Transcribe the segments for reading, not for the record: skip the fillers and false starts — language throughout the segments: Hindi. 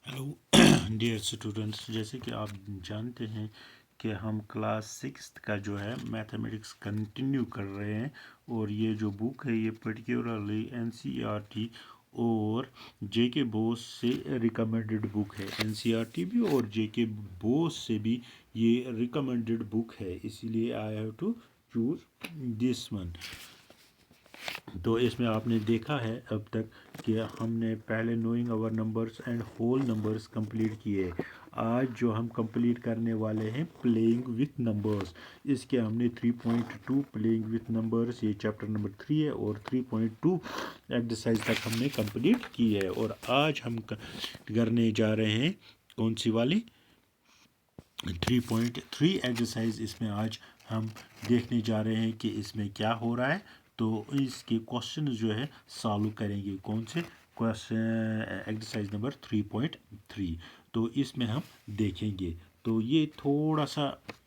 हेलो डियर स्टूडेंट्स, जैसे कि आप जानते हैं कि हम क्लास सिक्स्थ का जो है मैथमेटिक्स कंटिन्यू कर रहे हैं। और ये जो बुक है ये पर्टिकुलरली एनसीईआरटी और जेके बोस से रिकमेंडेड बुक है। एनसीईआरटी भी और जेके बोस से भी ये रिकमेंडेड बुक है, इसीलिए I have to choose this one. तो इसमें आपने देखा है अब तक कि हमने पहले knowing our numbers and whole numbers complete किए। आज जो हम कंप्लीट करने वाले हैं प्लेइंग विथ नंबर्स, इसके हमने 3.2 प्लेइंग विथ नंबर्स, ये चैप्टर नंबर 3 है, और 3.2 एक्सरसाइज तक हमने कंप्लीट की है। और आज हम करने जा रहे हैं कौन सी वाली, 3.3 एक्सरसाइज। इसमें आज हम देखने जा रहे हैं कि इसमें क्या हो रहा है। तो इसके क्वेश्चन जो है सॉल्व करेंगे। कौन से क्वेश्चन, एक्सरसाइज नंबर 3.3। तो इसमें हम देखेंगे, तो ये थोड़ा सा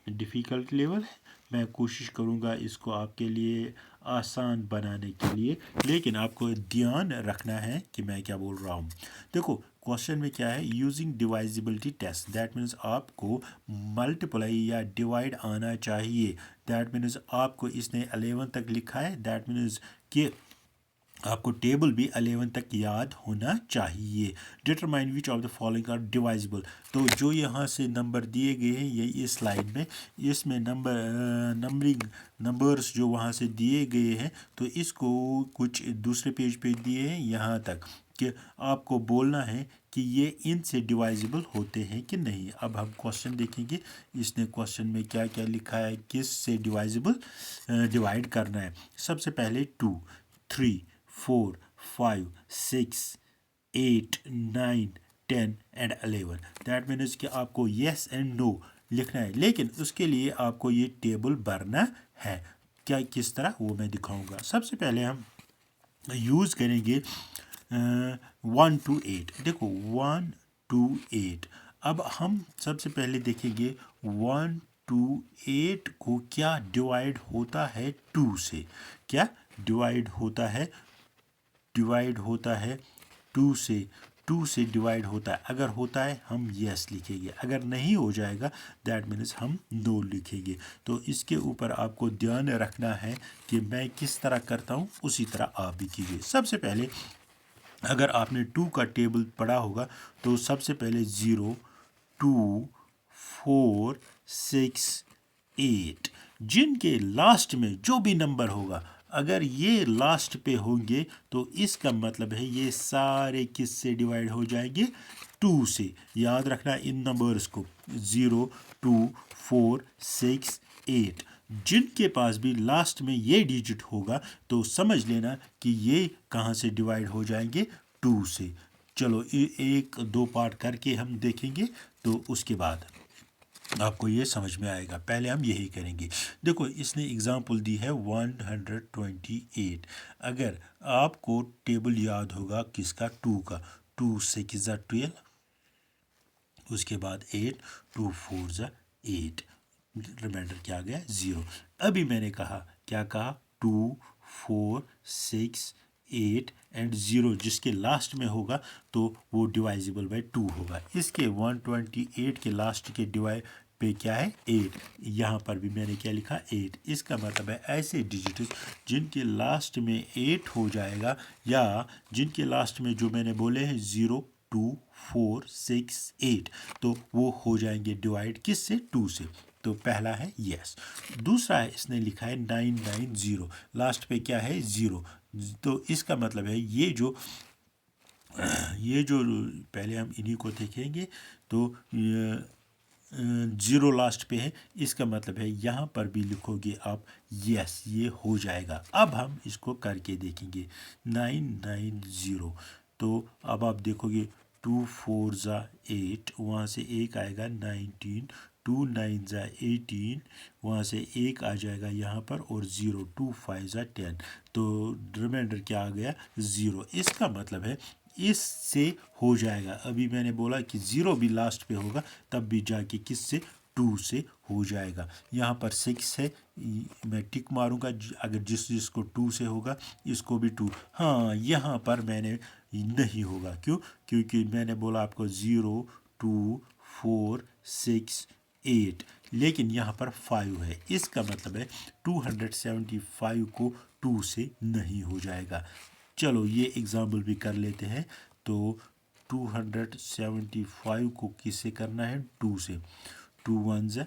डिफ़िकल्ट लेवल है। मैं कोशिश करूँगा इसको आपके लिए आसान बनाने के लिए, लेकिन आपको ध्यान रखना है कि मैं क्या बोल रहा हूँ। देखो क्वेश्चन में क्या है, यूजिंग डिवाइजिबिलिटी टेस्ट, दैट मीन्स आपको मल्टीप्लाई या डिवाइड आना चाहिए। दैट मीन्स आपको इसने 11 तक लिखा है, दैट मीन्स कि आपको टेबल भी 11 तक याद होना चाहिए। Determine which of the following are divisible, तो जो यहाँ से नंबर दिए गए हैं ये इस स्लाइड में, इसमें नंबरिंग नंबर्स जो वहाँ से दिए गए हैं, तो इसको कुछ दूसरे पेज पे दिए हैं यहाँ तक कि आपको बोलना है कि ये इनसे डिवाइजिबल होते हैं कि नहीं। अब हम क्वेश्चन देखेंगे, इसने क्वेश्चन में क्या क्या लिखा है, किस से डिवाइड करना है। सबसे पहले 2, 3, 4, 5, 6, 8, 9, 10 एंड 11। दैट मीन्स कि आपको येस एंड नो लिखना है, लेकिन उसके लिए आपको ये टेबल भरना है। क्या किस तरह वो मैं दिखाऊंगा। सबसे पहले हम यूज़ करेंगे 1 to 8। देखो 1 to 8। अब हम सबसे पहले देखेंगे 1 to 8 को क्या डिवाइड होता है 2 से। क्या डिवाइड होता है, डिवाइड होता है 2 से। 2 से डिवाइड होता है, अगर होता है हम यस लिखेंगे, अगर नहीं हो जाएगा दैट मीन्स हम नो लिखेंगे। तो इसके ऊपर आपको ध्यान रखना है कि मैं किस तरह करता हूँ उसी तरह आप भी कीजिए। सबसे पहले अगर आपने 2 का टेबल पढ़ा होगा तो सबसे पहले 0, 2, 4, 6, 8, जिनके लास्ट में जो भी नंबर होगा अगर ये लास्ट पे होंगे तो इसका मतलब है ये सारे किस से डिवाइड हो जाएंगे 2 से। याद रखना इन नंबर्स को, 0, 2, 4, 6, 8, जिनके पास भी लास्ट में ये डिजिट होगा तो समझ लेना कि ये कहाँ से डिवाइड हो जाएंगे 2 से। चलो एक दो पार्ट करके हम देखेंगे तो उसके बाद आपको ये समझ में आएगा। पहले हम यही करेंगे। देखो इसने एग्जांपल दी है 128। अगर आपको टेबल याद होगा किसका, 2 का, 2 6 ज़ा 12, उसके बाद 8, 2 4 ज़ा 8, रिमाइंडर क्या आ गया 0। अभी मैंने कहा, क्या कहा, 2, 4, 6, 8 एंड 0 जिसके लास्ट में होगा तो वो डिवाइजिबल बाय 2 होगा। इसके 128 के लास्ट के डिवाइड पे क्या है 8, यहाँ पर भी मैंने क्या लिखा 8। इसका मतलब है ऐसे डिजिट जिनके लास्ट में 8 हो जाएगा, या जिनके लास्ट में जो मैंने बोले हैं 0, 2, 4, 6, 8, तो वो हो जाएंगे डिवाइड किस से 2 से। तो पहला है यस। दूसरा है इसने लिखा है 990, लास्ट पे क्या है 0, तो इसका मतलब है ये जो पहले हम इन्हीं को देखेंगे तो 0 लास्ट पे है, इसका मतलब है यहाँ पर भी लिखोगे आप यस, ये हो जाएगा। अब हम इसको करके देखेंगे 990। तो अब आप देखोगे 2 4 ज़ा 8, वहाँ से एक आएगा 19, 2 9 ज़ा 18, वहाँ से एक आ जाएगा यहाँ पर, और 0, 2 5 ज़ा 10, तो रिमाइंडर क्या आ गया 0। इसका मतलब है इससे हो जाएगा। अभी मैंने बोला कि 0 भी लास्ट पे होगा तब भी जाके किस से 2 से हो जाएगा। यहाँ पर 6 है, मैं टिक मारूंगा, अगर जिसको 2 से होगा इसको भी 2। हाँ यहाँ पर मैंने नहीं होगा। क्यों? क्योंकि मैंने बोला आपको 0, 2, 4, 6, 8, लेकिन यहाँ पर 5 है। इसका मतलब है 275 को 2 से नहीं हो जाएगा। चलो ये एग्जाम्पल भी कर लेते हैं। तो 275 को किससे करना है? 2 से। 2 1 ज़ा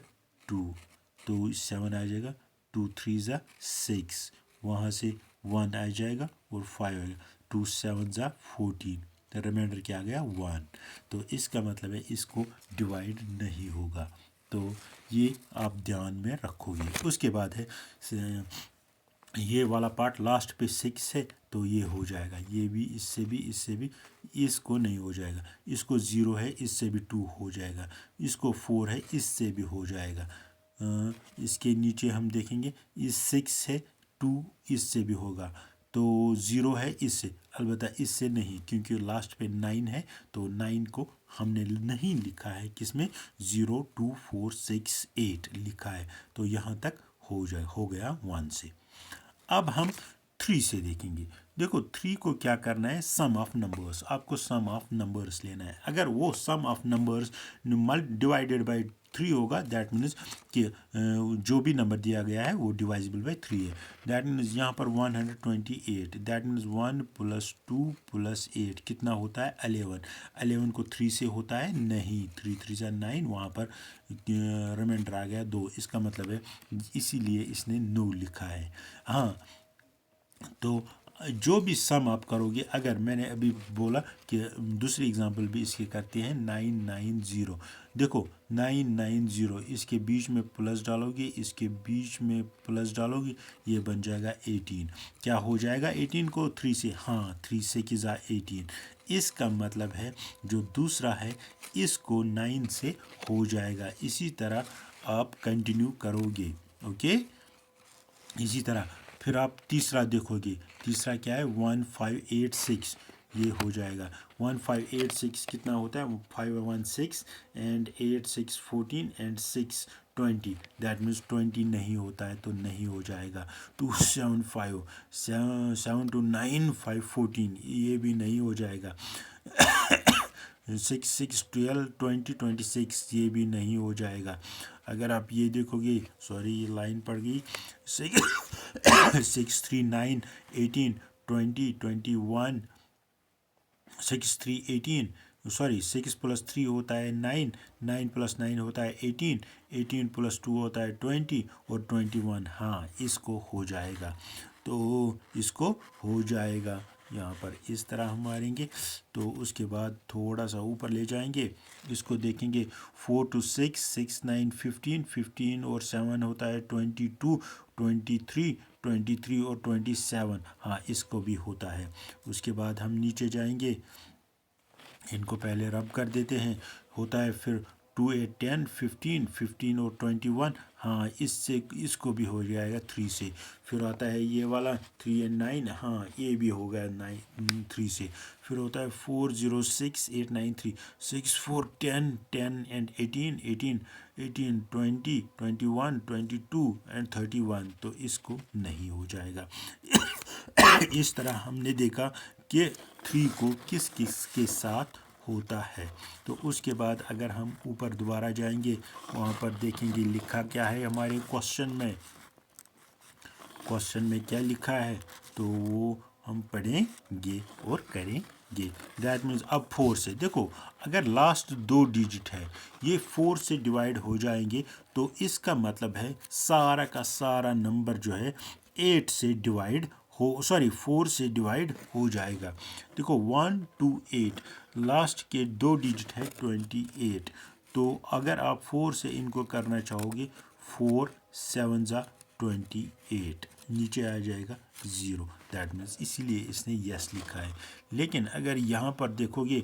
2, तो 7 आ जाएगा। 2 3 ज़ा 6, वहाँ से 1 आ जाएगा और 5 आएगा। 2 7 ज़ा 14, तो रिमाइंडर क्या आ गया? 1। तो इसका मतलब है इसको डिवाइड नहीं होगा। तो ये आप ध्यान में रखोगे। उसके बाद है ये वाला पार्ट लास्ट पे 6 है, तो ये हो जाएगा। ये भी, इससे भी, इससे भी, इसको नहीं हो जाएगा। इसको 0 है, इससे भी 2 हो जाएगा। इसको 4 है, इससे भी हो जाएगा। इसके नीचे हम देखेंगे, इस 6 है, 2 इससे भी होगा। तो 0 है इससे, अलबत्ता इससे नहीं, क्योंकि लास्ट पे 9 है। तो 9 को हमने नहीं लिखा है, किसमें? 0 2 4 6 8 लिखा है। तो यहाँ तक हो गया 1 से। अब हम 3 से देखेंगे। देखो 3 को क्या करना है? सम ऑफ नंबर्स। आपको सम ऑफ नंबर्स लेना है। अगर वो सम ऑफ नंबर्स डिवाइडेड बाय 3 होगा, दैट मीन्स कि जो भी नंबर दिया गया है वो डिवाइजिबल बाय 3 है। दैट मीन्स यहाँ पर 128, दैट मीन्स 1 + 2 + 8 कितना होता है? 11। 11 को 3 से होता है? नहीं। 3 3 ज़ा 9, वहाँ पर रिमाइंडर आ गया 2। इसका मतलब है इसीलिए इसने 9 लिखा है। हाँ, तो जो भी सम आप करोगे, अगर मैंने अभी बोला कि दूसरी एग्जांपल भी इसके करते हैं, 990। देखो 990, इसके बीच में प्लस डालोगे, इसके बीच में प्लस डालोगे, ये बन जाएगा 18। क्या हो जाएगा 18 को? 3 से। हाँ, 3 से की जा 18। इसका मतलब है जो दूसरा है इसको 9 से हो जाएगा। इसी तरह आप कंटिन्यू करोगे। ओके, इसी तरह फिर आप तीसरा देखोगे। तीसरा क्या है? 1586, ये हो जाएगा। 1586 कितना होता है? 5 1 6 एंड 8 6 14 एंड 6 20, दैट मीन्स 20 नहीं होता है, तो नहीं हो जाएगा। 275 7 2 9 5 14, ये भी नहीं हो जाएगा। 6 6 12 20 26, ये भी नहीं हो जाएगा। अगर आप ये देखोगे, सॉरी ये लाइन पड़ गई, 6 3 9 18 20 21, 6 3 18, सॉरी 6 + 3 होता है 9, 9 + 9 होता है 18, 18 + 2 होता है 20 और 21। हाँ, इसको हो जाएगा। तो इसको हो जाएगा। यहाँ पर इस तरह हम मारेंगे। तो उसके बाद थोड़ा सा ऊपर ले जाएंगे, इसको देखेंगे। 4 2 6 6 9 15, 15 और 7 होता है 22, 23, 23 और 27। हाँ, इसको भी होता है। उसके बाद हम नीचे जाएंगे, इनको पहले रब कर देते हैं। होता है फिर 2 8 10 15, 15 और 21। हाँ, इससे इसको भी हो जाएगा 3 से। फिर आता है ये वाला 3 and 9। हाँ, ये भी हो गया 3 से। फिर होता है 4 0 6 8 9 3, 6 4 10 10 and 18 18 18 20 21 22 and 31, तो इसको नहीं हो जाएगा। इस तरह हमने देखा कि 3 को किस किस के साथ होता है। तो उसके बाद अगर हम ऊपर दोबारा जाएंगे, वहाँ पर देखेंगे लिखा क्या है हमारे क्वेश्चन में। क्वेश्चन में क्या लिखा है तो वो हम पढ़ेंगे और करेंगे। दैट मीन्स अब 4 से देखो, अगर लास्ट 2 डिजिट है ये 4 से डिवाइड हो जाएंगे, तो इसका मतलब है सारा का सारा नंबर जो है 8 से डिवाइड हो, सॉरी 4 से डिवाइड हो जाएगा। देखो 1 2 8, लास्ट के 2 डिजिट है 28। तो अगर आप 4 से इनको करना चाहोगे, 4 7 ज़ा 28, नीचे आ जाएगा 0। दैट मीन्स इसीलिए इसने यस लिखा है। लेकिन अगर यहाँ पर देखोगे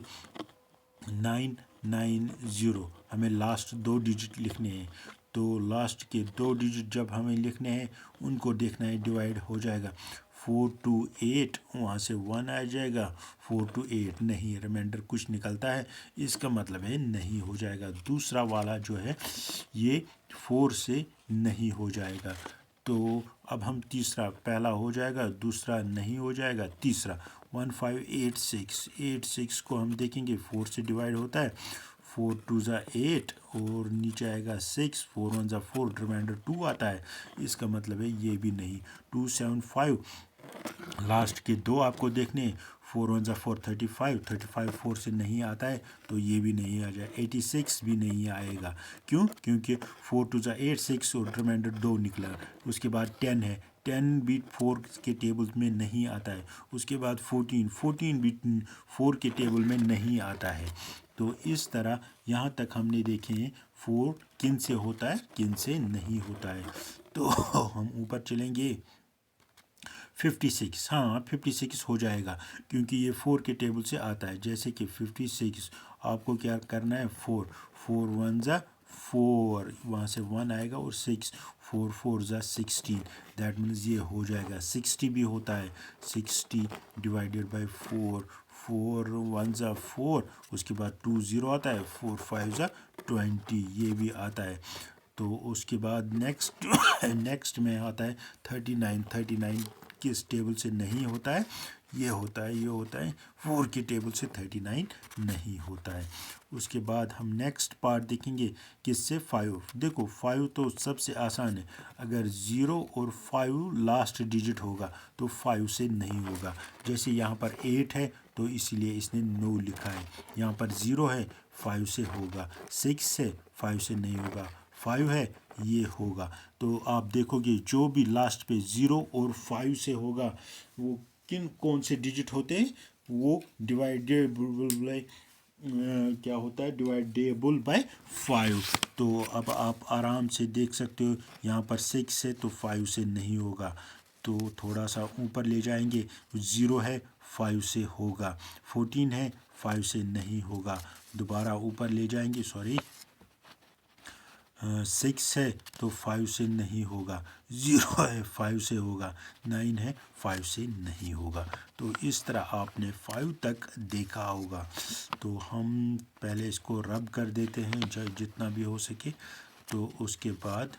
990, हमें लास्ट 2 डिजिट लिखने हैं। तो लास्ट के 2 डिजिट जब हमें लिखने हैं, उनको देखना है डिवाइड हो जाएगा। 4 2 8, वहाँ से 1 आ जाएगा। 4 2 8 नहीं, रिमाइंडर कुछ निकलता है, इसका मतलब है नहीं हो जाएगा। दूसरा वाला जो है ये 4 से नहीं हो जाएगा। तो अब हम तीसरा, पहला हो जाएगा, दूसरा नहीं हो जाएगा, तीसरा 1586 को हम देखेंगे 4 से डिवाइड होता है, 4 2 ज़ा 8 और नीचे आएगा 6, 4 1 ज़ा 4, रिमाइंडर 2 आता है, इसका मतलब है ये भी नहीं। 275 लास्ट के दो आपको देखने, 4 1 ज़ा 4, 35, 35 4 से नहीं आता है तो ये भी नहीं आ जाए। 86 भी नहीं आएगा, क्यों? क्योंकि 4 2 ज़ा 8, 6 और रिमाइंडर 2 निकला। उसके बाद 10 है, 10 भी 4 के टेबल में नहीं आता है। उसके बाद 14 भी 4 के टेबल में नहीं आता है। तो इस तरह यहाँ तक हमने देखे हैं 4 किन से होता है, किन से नहीं होता है। तो हम ऊपर चलेंगे। 56, हाँ 56 हो जाएगा क्योंकि ये 4 के टेबल से आता है। जैसे कि 56 आपको क्या करना है, 4 1 ज़ा 4, वहाँ से 1 आएगा और 6, 4 4 ज़ा 16, दैट मीन्स ये हो जाएगा। 60 भी होता है, 60 डिवाइडेड बाई 4, 4 1 ज़ा 4, उसके बाद 2 0 आता है, 4 5 ज़ा 20, ये भी आता है। तो उसके बाद नेक्स्ट में आता है 39 किस टेबल से नहीं होता है, ये होता है 4 के टेबल से 39 नहीं होता है। उसके बाद हम नेक्स्ट पार्ट देखेंगे किससे, 5। देखो 5 तो सबसे आसान है, अगर 0 और 5 लास्ट डिजिट होगा तो 5 से नहीं होगा। जैसे यहाँ पर 8 है तो इसलिए इसने 9 लिखा है, यहाँ पर 0 है 5 से होगा, 6 है 5 से नहीं होगा, 5 है ये होगा। तो आप देखोगे जो भी लास्ट पे 0 और 5 से होगा वो कौन से डिजिट होते हैं, वो डिवाइडेबल बाय क्या होता है, डिवाइडेबल बाय 5। तो अब आप आराम से देख सकते हो, यहाँ पर 6 है तो 5 से नहीं होगा, तो थोड़ा सा ऊपर ले जाएंगे, 0 है 5 से होगा, 14 है 5 से नहीं होगा, दोबारा ऊपर ले जाएंगे, 6 है तो 5 से नहीं होगा, 0 है 5 से होगा, 9 है 5 से नहीं होगा। तो इस तरह आपने 5 तक देखा होगा। तो हम पहले इसको रब कर देते हैं जितना भी हो सके, तो उसके बाद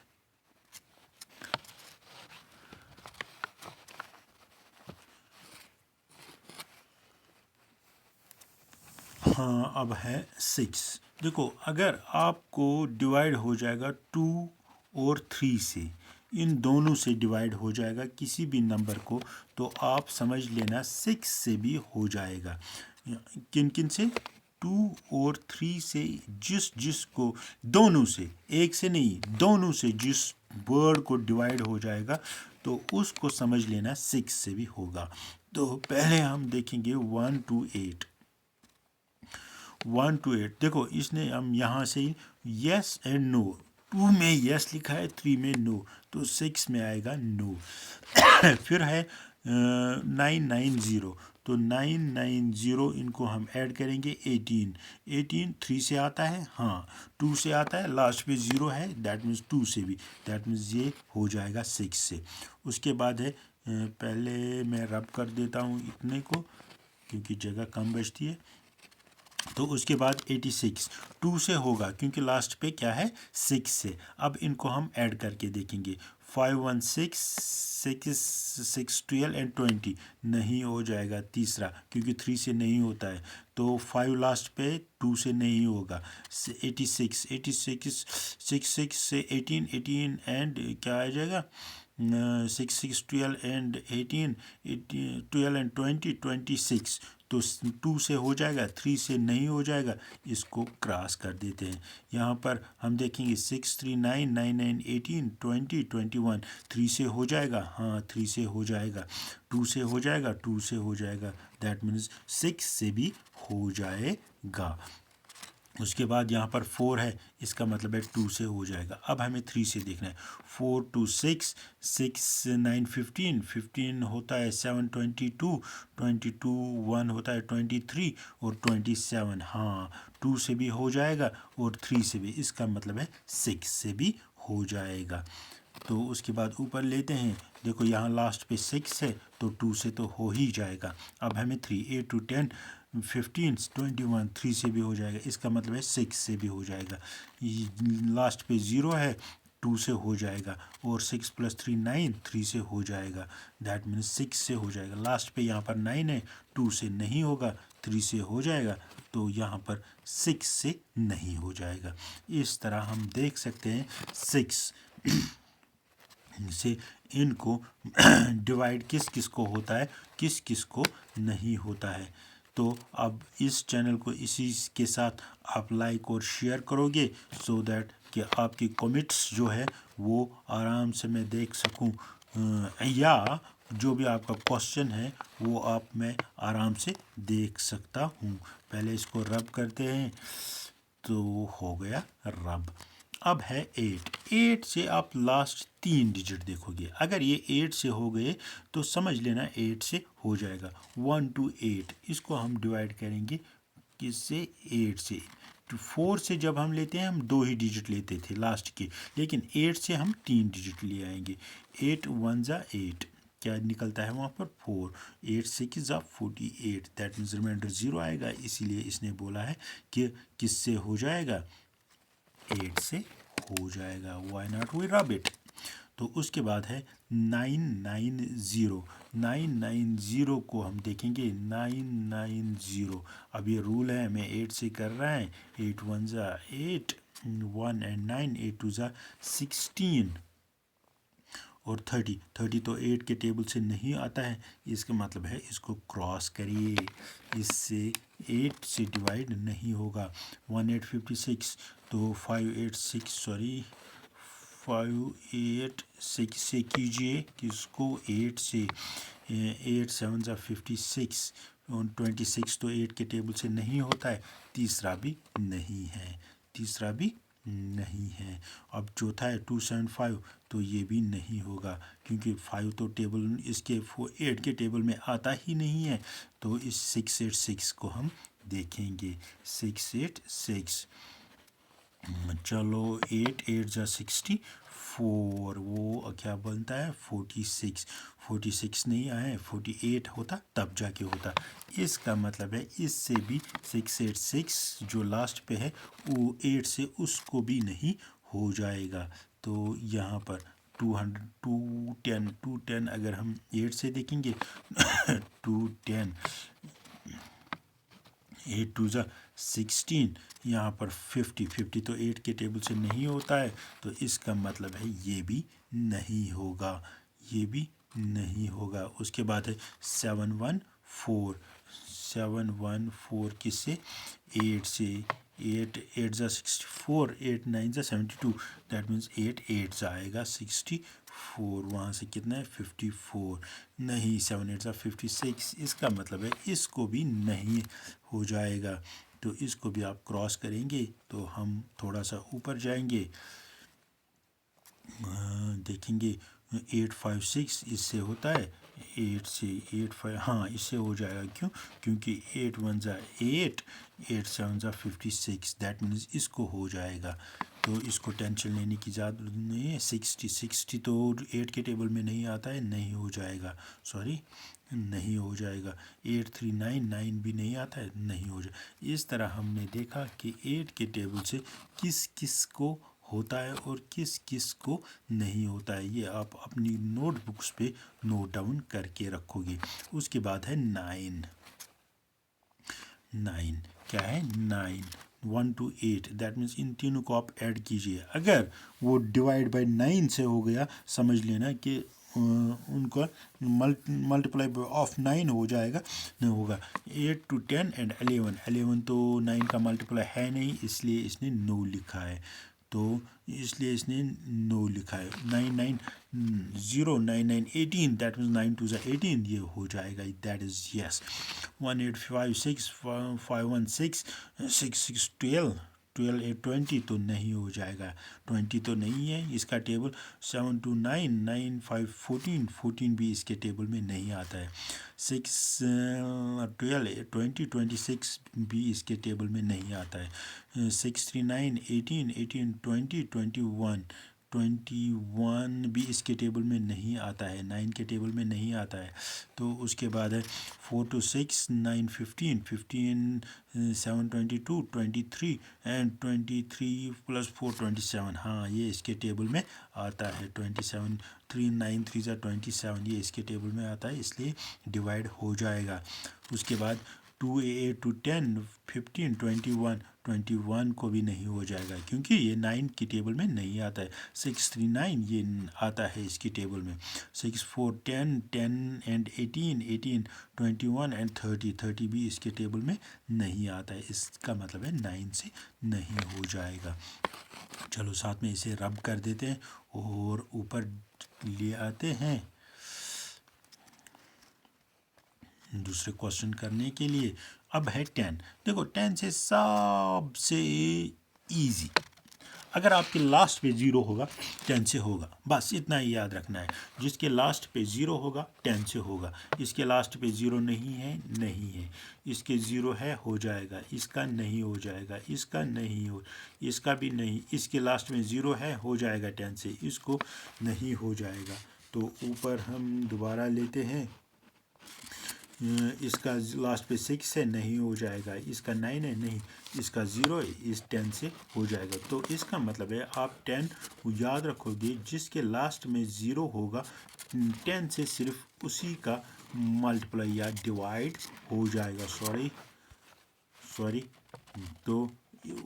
हाँ अब है 6। देखो अगर आपको डिवाइड हो जाएगा 2 और 3 से, इन दोनों से डिवाइड हो जाएगा किसी भी नंबर को, तो आप समझ लेना 6 से भी हो जाएगा। किन किन से, 2 और 3 से, जिस को दोनों से, एक से नहीं दोनों से जिस वर्ड को डिवाइड हो जाएगा तो उसको समझ लेना 6 से भी होगा। तो पहले हम देखेंगे 1 to 8। 1 to 8 देखो इसने हम यहाँ से यस एंड नो, 2 में यस लिखा है, 3 में नो, तो 6 में आएगा नो। फिर है 990, तो 990 इनको हम ऐड करेंगे 18 3 से आता है, हाँ 2 से आता है, लास्ट पे 0 है, दैट मीन्स 2 से भी, दैट मीन्स ये हो जाएगा 6 से। उसके बाद है पहले मैं रब कर देता हूँ इतने को क्योंकि जगह कम बचती है। तो उसके बाद 86 2 से होगा क्योंकि लास्ट पे क्या है 6 से। अब इनको हम ऐड करके देखेंगे, 5 1 6 6 6 12 एंड 20 नहीं हो जाएगा तीसरा क्योंकि 3 से नहीं होता है, तो 5 लास्ट पे 2 से नहीं होगा। 86 6 से 18 एंड क्या आ जाएगा, 6 6 12 एंड 18 12 एंड 20 26, तो 2 से हो जाएगा, 3 से नहीं हो जाएगा, इसको क्रॉस कर देते हैं। यहाँ पर हम देखेंगे 6 3 9 9 9 18 20 21, 3 से हो जाएगा, हाँ 3 से हो जाएगा, 2 से हो जाएगा, 2 से हो जाएगा, दैट मीन्स 6 से भी हो जाएगा। उसके बाद यहाँ पर 4 है, इसका मतलब है 2 से हो जाएगा। अब हमें 3 से देखना है, 4 2 6 6 9 15 15 होता है 7 22 22 1 होता है 23 और 27, हाँ 2 से भी हो जाएगा और 3 से भी, इसका मतलब है 6 से भी हो जाएगा। तो उसके बाद ऊपर लेते हैं, देखो यहाँ लास्ट पे 6 है तो 2 से तो हो ही जाएगा। अब हमें 3 8 to 10 15 21 3 से भी हो जाएगा, इसका मतलब है 6 से भी हो जाएगा। लास्ट पे 0 है 2 से हो जाएगा, और 6 + 3 9, 3 से हो जाएगा, दैट मीन्स 6 से हो जाएगा। लास्ट पे यहाँ पर 9 है, 2 से नहीं होगा, 3 से हो जाएगा, तो यहाँ पर 6 से नहीं हो जाएगा। इस तरह हम देख सकते हैं 6 से इनको डिवाइड किस किस को होता है, किस किस को नहीं होता है। तो अब इस चैनल को इसी के साथ आप लाइक और शेयर करोगे, सो दैट कि आपकी कमेंट्स जो है वो आराम से मैं देख सकूं, या जो भी आपका क्वेश्चन है वो आप मैं आराम से देख सकता हूं। पहले इसको रब करते हैं, तो हो गया रब। अब है 8 से आप लास्ट 3 डिजिट देखोगे, अगर ये 8 से हो गए तो समझ लेना 8 से हो जाएगा। 1 to 8 इसको हम डिवाइड करेंगे किससे, 8 से। 4 से जब हम लेते हैं हम 2 ही डिजिट लेते थे लास्ट के, लेकिन 8 से हम 3 डिजिट ले आएंगे। 8 1 ज़ा 8, क्या निकलता है वहाँ पर 4, 8 6 ज़ा 48, दैट मीन्स रिमाइंडर 0 आएगा। इसीलिए इसने बोला है कि किससे हो जाएगा, 8 से हो जाएगा। Why not we rub it. तो उसके बाद है 990। 990 को हम देखेंगे, 990। अब ये रूल है, हमें 8 से कर रहा है, 8 1 ज़ा 8, 1 and 9, 8 2 ज़ा 16, और 30 तो 8 के टेबल से नहीं आता है, इसका मतलब है इसको क्रॉस करिए, इससे 8 से डिवाइड नहीं होगा। 1856, तो 586 से कीजिए किसको, 8 से। 8 7 ज़ा 56, 26 तो 8 के टेबल से नहीं होता है, तीसरा भी नहीं है, तीसरा भी नहीं है। अब चौथा है 275, तो ये भी नहीं होगा, क्योंकि 5 तो टेबल इसके 8 के टेबल में आता ही नहीं है। तो इस 686 को हम देखेंगे, 686। चलो 8 8 ज़ा 64, वो क्या बनता है 46। 46 नहीं आया, 48 होता तब जाके होता। इसका मतलब है इससे भी 686 जो लास्ट पे है वो 8 से उसको भी नहीं हो जाएगा। तो यहाँ पर 210 अगर हम 8 से देखेंगे 210, 8 2 ज़ा 16, यहाँ पर 50 तो 8 के टेबल से नहीं होता है, तो इसका मतलब है ये भी नहीं होगा, ये भी नहीं होगा। उसके बाद है 714। 714 किससे, 8 से। 8 8 ज़ा 64, 8 9 ज़ा 72, दैट मीन्स 8 8 ज़ा आएगा 64, वहाँ से कितना है 54, नहीं 7 8 ज़ा 56, इसका मतलब है इसको भी नहीं हो जाएगा। तो इसको भी आप क्रॉस करेंगे तो हम थोड़ा सा ऊपर जाएंगे, देखेंगे 856 इससे होता है, 8 से 8 5, हाँ इससे हो जाएगा। क्यों, क्योंकि 8 1 ज़ा 8, 8 7 ज़ा 56, दैट मीन्स इसको हो जाएगा। तो इसको टेंशन लेने की ज़रूरत नहीं है। 60 तो 8 के टेबल में नहीं आता है, नहीं हो जाएगा, सॉरी नहीं हो जाएगा। 839 भी नहीं आता है, नहीं हो जाए। इस तरह हमने देखा कि 8 के टेबल से किस किस को होता है और किस किस को नहीं होता है, ये आप अपनी नोटबुक्स पे नोट डाउन करके रखोगे। उसके बाद है 9। 9 क्या है, 9 1 to 8, दैट मीन्स इन तीनों को आप ऐड कीजिए। अगर वो डिवाइड बाय 9 से हो गया, समझ लेना कि उनका मल्टीप्लाई ऑफ 9 हो जाएगा, नहीं होगा। 8 to 10 एंड 11, 11 तो 9 का मल्टीप्लाई है नहीं, इसलिए इसने 9 लिखा है, तो इसलिए इसने 9 लिखा है। 9 9 0 9 9 18, दैट मीन्स 9 2 ज़ा 18, ये हो जाएगा, दैट इज़ यस। 1856 516 6 6 12, 12 8 20 तो नहीं हो जाएगा, 20 तो नहीं है इसका टेबल। 7 2 9 9 5 14, 14 भी इसके टेबल में नहीं आता है। 6 12 20 26 भी इसके टेबल में नहीं आता है। 6 3 9 18 18 20 21, 21 भी इसके टेबल में नहीं आता है, 9 के टेबल में नहीं आता है। तो उसके बाद है 4 to 6 9 15 15 7 22 23 एंड 23 + 4 27। हाँ, ये इसके टेबल में आता है। 27 3 9 3 27, ये इसके टेबल में आता है, इसलिए डिवाइड हो जाएगा। उसके बाद 2 to 10 15 21 को भी नहीं हो जाएगा, क्योंकि ये 9 की टेबल में नहीं आता है। 6 3 9 ये आता है इसकी टेबल में। 6 4 10 10 एंड 18 21 एंड 30 भी इसके टेबल में नहीं आता है। इसका मतलब है 9 से नहीं हो जाएगा। चलो साथ में इसे रब कर देते हैं और ऊपर ले आते हैं दूसरे क्वेश्चन करने के लिए। अब है 10। देखो 10 से सबसे इजी, अगर आपके लास्ट पे 0 होगा 10 से होगा, बस इतना ही याद रखना है। जिसके लास्ट पे 0 होगा 10 से होगा। इसके लास्ट पे 0 नहीं है, नहीं है। इसके 0 है, हो जाएगा। इसका नहीं हो जाएगा, इसका नहीं हो, इसका भी नहीं। इसके लास्ट में 0 है, हो जाएगा 10 से, इसको नहीं हो जाएगा। तो ऊपर हम दोबारा लेते हैं। इसका लास्ट पे 6 है, नहीं हो जाएगा। इसका 9 है, नहीं। इसका 0 है, इस 10 से हो जाएगा। तो इसका मतलब है आप 10 याद रखोगे, जिसके लास्ट में 0 होगा 10 से सिर्फ उसी का मल्टीप्लाई या डिवाइड हो जाएगा। सॉरी तो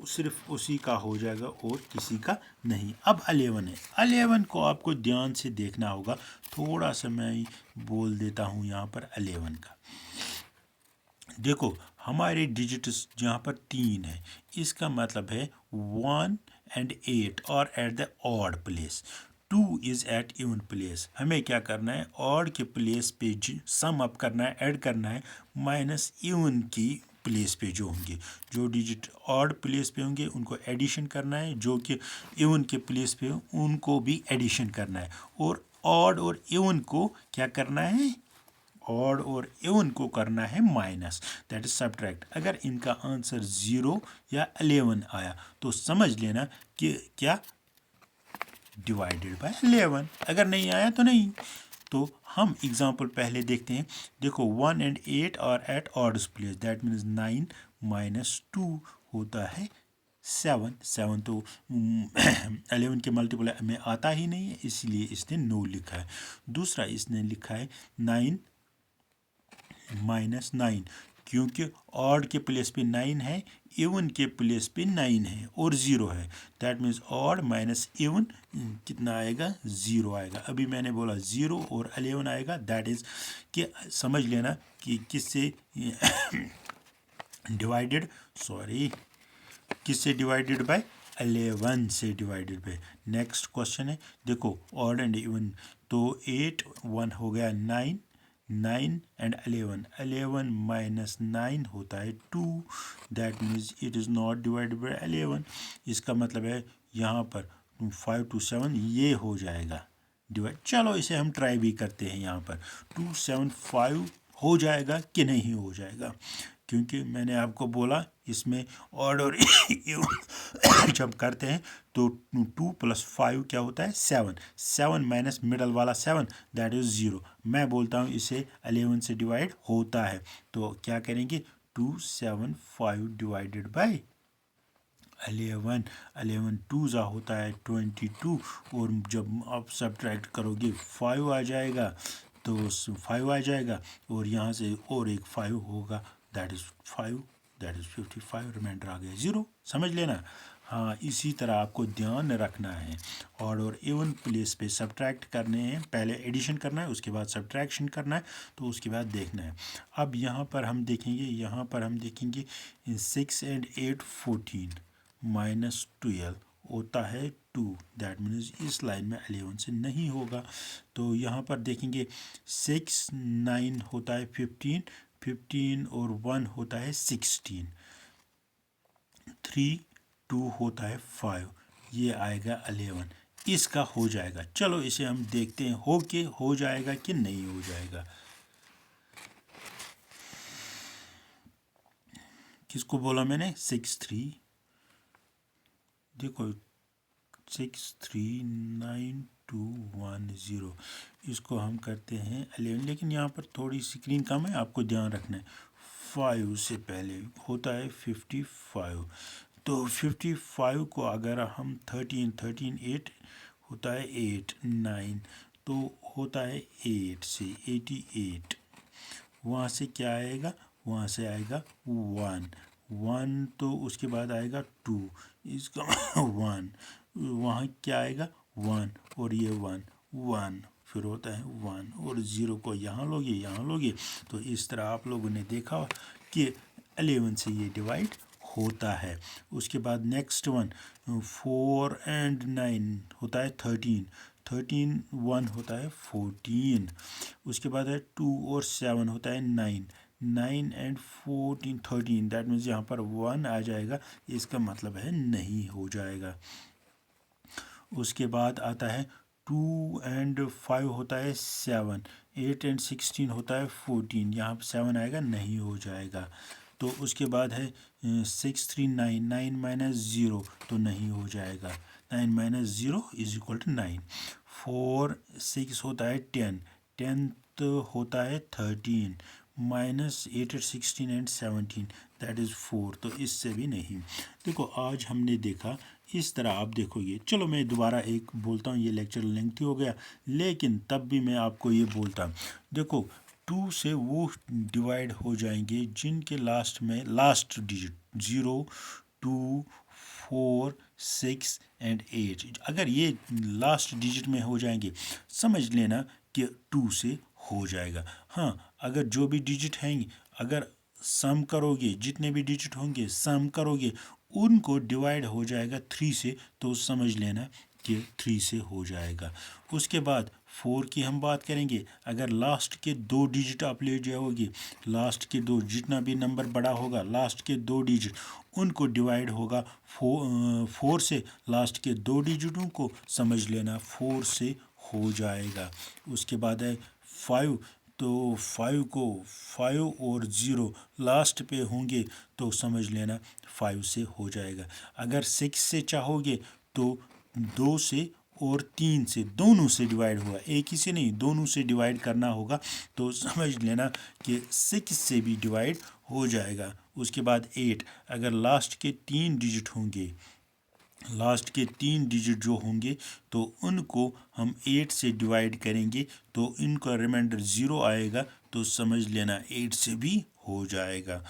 सिर्फ उसी का हो जाएगा और किसी का नहीं। अब 11 है। 11 को आपको ध्यान से देखना होगा। थोड़ा सा मैं बोल देता हूँ यहाँ पर 11 का। देखो हमारे डिजिट्स यहाँ पर 3 है, इसका मतलब है 1 and 8 और at the odd place. 2 is at even place. हमें क्या करना है, ऑड के प्लेस पे सम अप करना है, ऐड करना है, माइनस इवन की प्लेस पे जो होंगे, जो डिजिट ऑड प्लेस पे होंगे उनको एडिशन करना है, जो कि इवन के प्लेस पे हो उनको भी एडिशन करना है। और ऑड और इवन को क्या करना है, ऑड और इवन को करना है माइनस, दैट इज सब्ट्रैक्ट। अगर इनका आंसर 0 या 11 आया तो समझ लेना कि क्या डिवाइडेड बाय 11। अगर नहीं आया तो नहीं। तो हम एग्जांपल पहले देखते हैं। देखो 1 and 8 और at odd place, that means 9 - 2 होता है 7। 7 तो 11 के मल्टीपल में आता ही नहीं है, इसलिए इसने नो लिखा है। दूसरा इसने लिखा है 9 - 9, क्योंकि ऑड के प्लेस पे 9 है, इवन के प्लेस पे 9 है और 0 है। That means odd minus even कितना आएगा, 0 आएगा। अभी मैंने बोला 0 और 11 आएगा, दैट इज़ कि समझ लेना कि किससे डिवाइडेड, किससे डिवाइडेड बाय 11 से डिवाइडेड बाय। नेक्स्ट क्वेश्चन है, देखो ऑड एंड इवन। तो 8 1 हो गया 9 एंड 11 माइनस 9 होता है 2, that means it is not divided by 11। इसका मतलब है यहाँ पर 5 to 7 ये हो जाएगा डिवाइड। चलो इसे हम ट्राई भी करते हैं। यहाँ पर 2 7 5 हो जाएगा कि नहीं हो जाएगा, क्योंकि मैंने आपको बोला इसमें ऑड और इवन जब करते हैं तो 2 + 5 क्या होता है, 7। 7 माइनस मिडल वाला 7, दैट इज़ 0। मैं बोलता हूँ इसे 11 से डिवाइड होता है। तो क्या करेंगे, 2 7 5 डिवाइडेड बाय 11। 11 2 ज़ा होता है 22, और जब आप सब्ट्रैक्ट करोगे 5 आ जाएगा, तो 5 आ जाएगा और यहाँ से और एक 5 होगा, that is 5, that is 55। Reminder आ गया 0। समझ लेना। हाँ, इसी तरह आपको ध्यान रखना है। और इवन प्लेस पे सब्ट्रैक्ट करने हैं, पहले एडिशन करना है, उसके बाद सब्ट्रैक्शन करना है, तो उसके बाद देखना है। अब यहाँ पर हम देखेंगे 6 and 8 14 -12 होता है 2, दैट मीन्स इस लाइन में 11 से नहीं होगा। तो यहाँ पर देखेंगे 6 9 होता है 15, 15 और 1 होता है 16, 3 2 होता है 5, ये आएगा 11। इसका हो जाएगा। चलो इसे हम देखते हैं हो जाएगा कि नहीं हो जाएगा। किसको बोला मैंने, 6 3। देखो 63910। इसको हम करते हैं 11, लेकिन यहाँ पर थोड़ी स्क्रीन कम है, आपको ध्यान रखना है। 5 से पहले होता है 55, तो 55 को अगर हम 13 8 होता है 8 9, तो होता है 8 से 88। वहाँ से क्या आएगा, वहाँ से आएगा 1 1, तो उसके बाद आएगा 2, इसका 1, वहाँ क्या आएगा 1, और ये 1 1, फिर होता है 1, और 0 को यहाँ लोगे, तो इस तरह आप लोगों ने देखा कि 11 से ये डिवाइड होता है। उसके बाद नेक्स्ट वन 4 and 9 होता है 13 1 होता है 14। उसके बाद है 2 और 7 होता है 9 and 14 13, दैट मीन्स यहाँ पर 1 आ जाएगा, इसका मतलब है नहीं हो जाएगा। उसके बाद आता है 2 and 5 होता है 7, 8 and 16 होता है 14, यहाँ पर 7 आएगा, नहीं हो जाएगा। तो उसके बाद है 6 3 9 9 माइनस 0, तो नहीं हो जाएगा। 9 माइनस 0 इज इक्वल टू 9। 4 6 होता है 10 होता है 13, माइनस 8 16 एंड 17, दैट इज़ 4, तो इससे भी नहीं। देखो आज हमने देखा, इस तरह आप देखोगे। चलो मैं दोबारा एक बोलता हूँ, ये लेक्चर लेंथी हो गया, लेकिन तब भी मैं आपको ये बोलता, देखो 2 से वो डिवाइड हो जाएंगे जिनके लास्ट में लास्ट डिजिट 0 2 4 6 एंड 8, अगर ये लास्ट डिजिट में हो जाएंगे, समझ लेना कि 2 से हो जाएगा। हाँ, अगर जो भी डिजिट हैं, अगर सम करोगे, जितने भी डिजिट होंगे सम करोगे, उनको डिवाइड हो जाएगा 3 से, तो समझ लेना कि 3 से हो जाएगा। उसके बाद 4 की हम बात करेंगे, अगर लास्ट के 2 डिजिट आप ले जाओगे, लास्ट के 2 जितना भी नंबर बड़ा होगा, लास्ट के 2 डिजिट उनको डिवाइड होगा 4 से, लास्ट के 2 डिजिटों को समझ लेना 4 से हो जाएगा। उसके बाद है 5, तो 5 को 5 और 0 लास्ट पे होंगे, तो समझ लेना 5 से हो जाएगा। अगर 6 से चाहोगे तो 2 से और 3 से, दोनों से डिवाइड होगा, एक ही से नहीं, दोनों से डिवाइड करना होगा, तो समझ लेना कि 6 से भी डिवाइड हो जाएगा। उसके बाद 8, अगर लास्ट के 3 डिजिट होंगे, लास्ट के 3 डिजिट जो होंगे, तो उनको हम 8 से डिवाइड करेंगे, तो इनका रिमाइंडर 0 आएगा, तो समझ लेना 8 से भी हो जाएगा।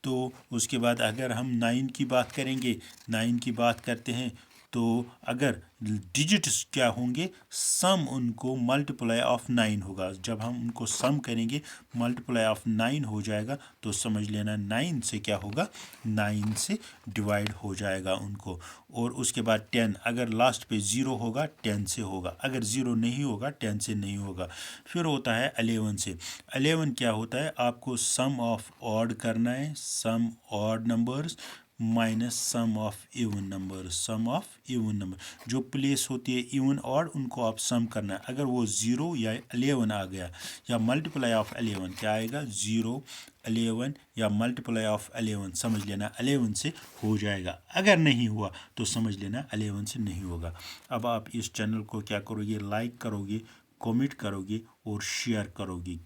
तो उसके बाद अगर हम 9 की बात करेंगे, 9 की बात करते हैं, तो अगर डिजिट्स क्या होंगे, सम उनको मल्टीप्लाई ऑफ 9 होगा, जब हम उनको सम करेंगे मल्टीप्लाई ऑफ 9 हो जाएगा, तो समझ लेना 9 से क्या होगा, 9 से डिवाइड हो जाएगा उनको। और उसके बाद 10, अगर लास्ट पे 0 होगा 10 से होगा, अगर 0 नहीं होगा 10 से नहीं होगा। फिर होता है 11 से, 11 क्या होता है, आपको सम ऑफ ऑड करना है, sum odd numbers minus sum of even number, sum of even number जो प्लेस होती है इवन ऑड, उनको आप सम करना है। अगर वो 0 या 11 आ गया, या मल्टीप्लाई ऑफ 11 क्या आएगा, 0 11 या मल्टीप्लाई ऑफ 11, समझ लेना 11 से हो जाएगा। अगर नहीं हुआ तो समझ लेना 11 से नहीं होगा। अब आप इस चैनल को क्या करोगे, लाइक करोगे, कमेंट करोगे और शेयर करोगे।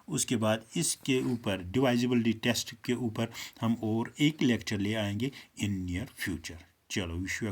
उसके बाद इसके ऊपर डिवाइजिबिलिटी टेस्ट के ऊपर हम और एक लेक्चर ले आएंगे इन नियर फ्यूचर। चलो, विश यू